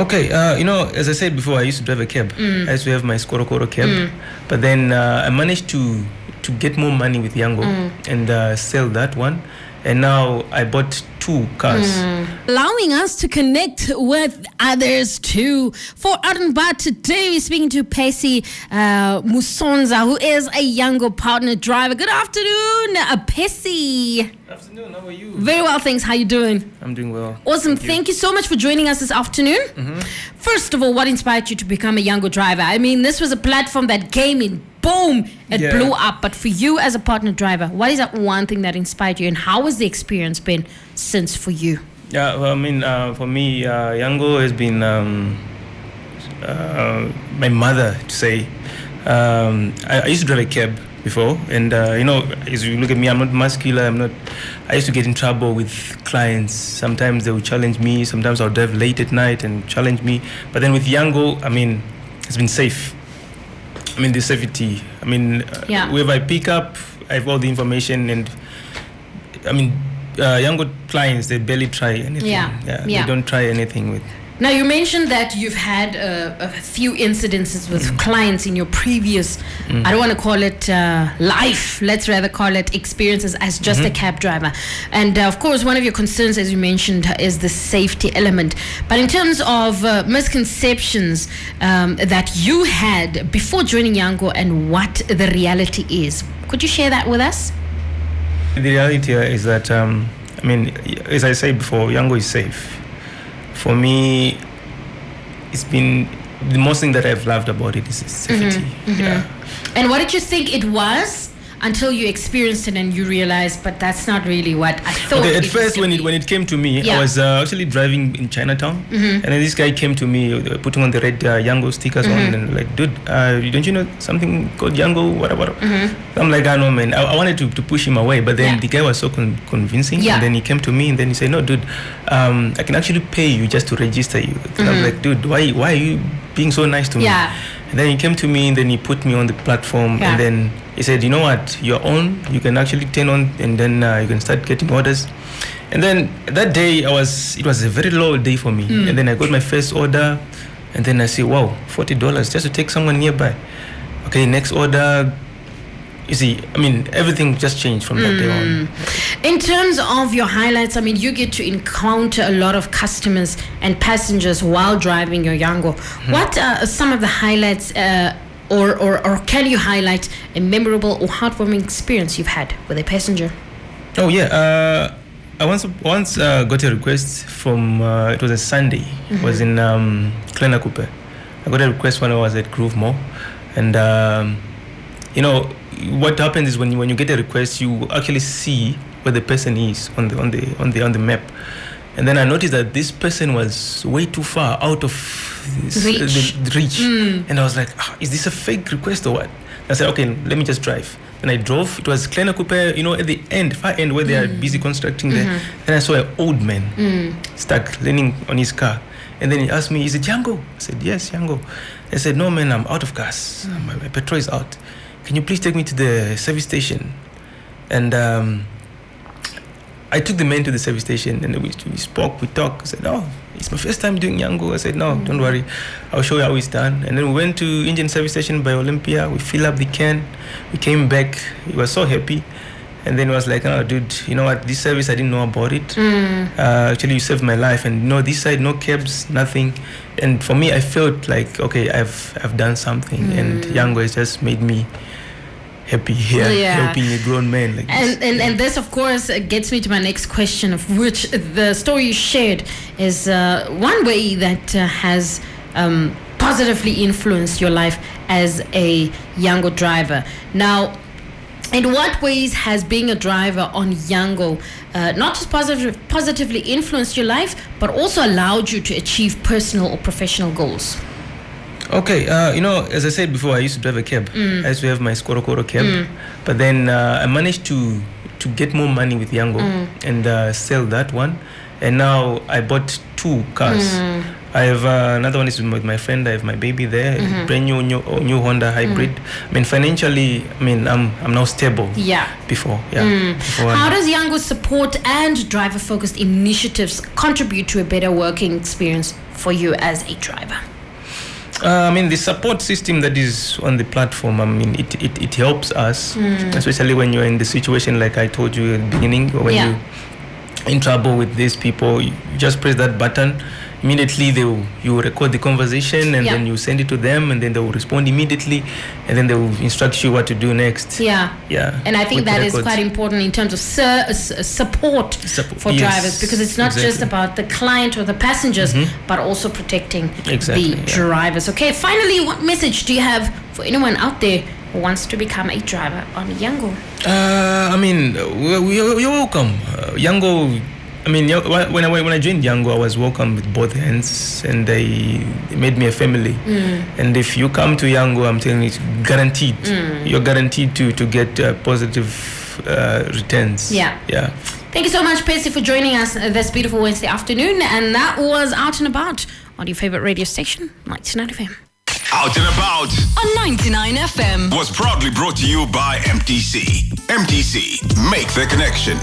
Okay, as I said before, I used to drive a cab. I used to have my Skorokoro cab, but then I managed to get more money with Yango and sell that one, and now I bought 2 cars. Allowing us to connect with others too. For Adora today, we're speaking to Pesswedge Musonza, who is a Yango Partner Driver. Good afternoon, Pessy. Good afternoon, how are you? Very well, thanks. How you doing? I'm doing well. Awesome. Thank you so much for joining us this afternoon. First of all, what inspired you to become a Yango driver? I mean, this was a platform that came in, boom, it blew up. But for you as a partner driver, what is that one thing that inspired you, and how has the experience been since for you? Yeah, well, I mean, for me, Yango has been my mother, to say. I used to drive a cab before, and as you look at me, I'm not muscular. I used to get in trouble with clients. Sometimes they would challenge me. Sometimes I'll drive late at night and challenge me. But then with Yango, I mean, it's been safe. I mean, the safety. I mean, wherever I pick up, I have all the information, and I mean, Yango clients, they barely try anything. They don't try anything with. Now, you mentioned that you've had a few incidences with clients in your previous, I don't want to call it life, let's rather call it experiences as just a cab driver. And of course, one of your concerns, as you mentioned, is the safety element. But in terms of misconceptions that you had before joining Yango and what the reality is, could you share that with us? The reality is that, I mean, as I said before, Yango is safe. For me, it's been the most thing that I've loved about it is safety. And what did you think it was until you experienced it and you realized, but that's not really what I thought? Okay, at first, when it came to me, I was actually driving in Chinatown, and then this guy came to me, putting on the red Yango stickers on, and like, dude, don't you know something called Yango? Whatever. I'm like, I know, man. I wanted to push him away, but then the guy was so convincing, and then he came to me, and then he said, no, dude, I can actually pay you just to register you. And I was like, dude, why are you being so nice to me? And then he came to me, and then he put me on the platform, and then he said, you know what, you're on, you can actually turn on, and then you can start getting orders. And then that day, it was a very low day for me. And then I got my first order, and then I see, wow, $40 just to take someone nearby. Okay, next order. You see, I mean, everything just changed from that day on. In terms of your highlights, I mean, you get to encounter a lot of customers and passengers while driving your Yango. What are some of the highlights, or can you highlight a memorable or heartwarming experience you've had with a passenger? Oh, yeah. I once got a request from, it was a Sunday. It was in Klenakupe. I got a request when I was at Groove Mall. And, what happens is when you get a request, you actually see where the person is on the map, and then I noticed that this person was way too far out of the reach, and I was like, is this a fake request or what? I said, okay, let me just drive. And I drove. It was Klenakupe, at the far end where they are busy constructing there. Then I saw an old man stuck leaning on his car. And then he asked me, is it Yango? I said, yes, Yango. I said, no, man, I'm out of gas. My petrol is out. Can you please take me to the service station? And I took the man to the service station, and we spoke, we talked. I said, oh, it's my first time doing Yango. I said, no, don't worry. I'll show you how it's done. And then we went to engine service station by Olympia. We filled up the can. We came back. He was so happy. And then he was like, oh, dude, you know what? This service, I didn't know about it. Actually, you saved my life. And this side, no cabs, nothing. And for me, I felt like, okay, I've done something. And Yango has just made me happy here, helping a grown man like this. And this, of course, gets me to my next question, of which the story you shared is one way that has positively influenced your life as a Yango driver. Now, in what ways has being a driver on Yango not just positively influenced your life, but also allowed you to achieve personal or professional goals? Okay, as I said before, I used to drive a cab. I used to have my Skorokoro cab, but then I managed to get more money with Yango and sell that one, and now I bought 2 cars. I have another one is with my friend. I have my baby there, brand new Honda hybrid. I mean, financially, I'm now stable. Yeah. Before. How does Yango's support and driver-focused initiatives contribute to a better working experience for you as a driver? The support system that is on the platform, it helps us, especially when you're in the situation like I told you at the beginning, when you're in trouble with these people, you just press that button. Immediately you record the conversation, and then you send it to them, and then they will respond immediately, and then they will instruct you what to do next. Yeah. And I think that is quite important in terms of support for drivers, because it's not just about the client or the passengers, but also protecting the drivers. Okay, finally, what message do you have for anyone out there who wants to become a driver on Yango? You're welcome. Yango, when I joined Yango, I was welcomed with both hands, and they made me a family. And if you come to Yango, I'm telling you, it's guaranteed. You're guaranteed to get positive returns. Yeah. Thank you so much, Pessy, for joining us this beautiful Wednesday afternoon. And that was Out and About on your favorite radio station, 99 FM. Out and About on 99 FM was proudly brought to you by MTC. MTC, make the connection.